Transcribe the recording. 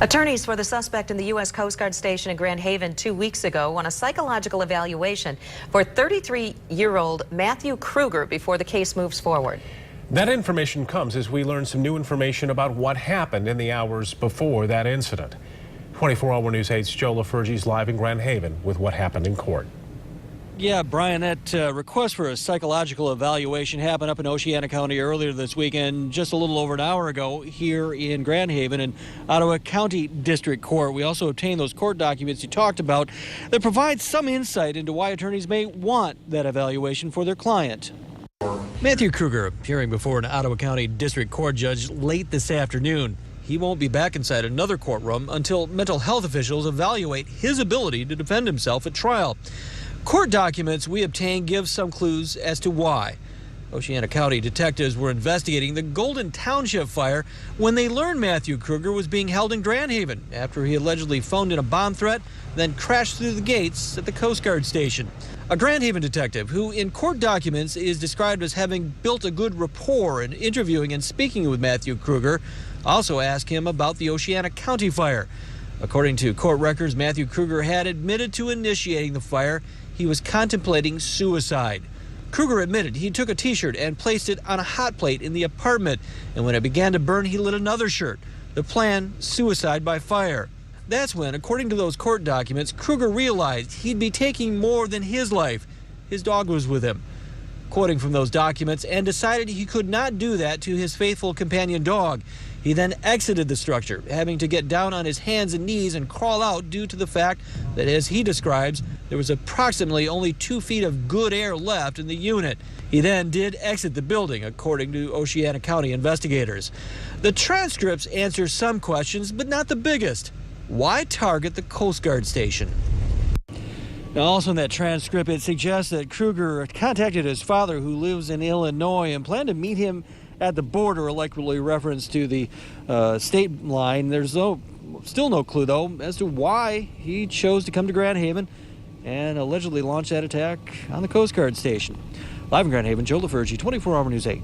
Attorneys for the suspect in the U.S. Coast Guard station in Grand Haven 2 weeks ago won a psychological evaluation for 33-year-old Matthew Kruger before the case moves forward. That information comes as we learn some new information about what happened in the hours before that incident. 24-Hour News 8's Joe LaFurgey's live in Grand Haven with what happened in court. Yeah, Brian, that request for a psychological evaluation happened up in Oceana County earlier this weekend, just a little over an hour ago here in Grand Haven and Ottawa County District Court. We also obtained those court documents you talked about that provide some insight into why attorneys may want that evaluation for their client. Matthew Kruger appearing before an Ottawa County District Court judge late this afternoon. He won't be back inside another courtroom until mental health officials evaluate his ability to defend himself at trial. Court documents we obtained give some clues as to why. Oceana County detectives were investigating the Golden Township fire when they learned Matthew Kruger was being held in Grand Haven after he allegedly phoned in a bomb threat, then crashed through the gates at the Coast Guard station. A Grand Haven detective who in court documents is described as having built a good rapport in interviewing and speaking with Matthew Kruger also asked him about the Oceana County fire. According to court records, Matthew Kruger had admitted to initiating the fire. He was contemplating suicide. Kruger admitted he took a T-shirt and placed it on a hot plate in the apartment, and when it began to burn, he lit another shirt. The plan, suicide by fire. That's when, according to those court documents, Kruger realized he'd be taking more than his life. His dog was with him. Quoting from those documents, and decided he could not do that to his faithful companion dog. He then exited the structure, having to get down on his hands and knees and crawl out due to the fact that, as he describes, there was approximately only 2 feet of good air left in the unit. He then did exit the building, according to Oceana County investigators. The transcripts answer some questions, but not the biggest. Why target the Coast Guard station? Now, also in that transcript, it suggests that Kruger contacted his father, who lives in Illinois, and planned to meet him at the border, a likely reference to the state line. There's still no clue, though, as to why he chose to come to Grand Haven and allegedly launch that attack on the Coast Guard station. Live in Grand Haven, Joe LaFurgey, 24 Hour News 8.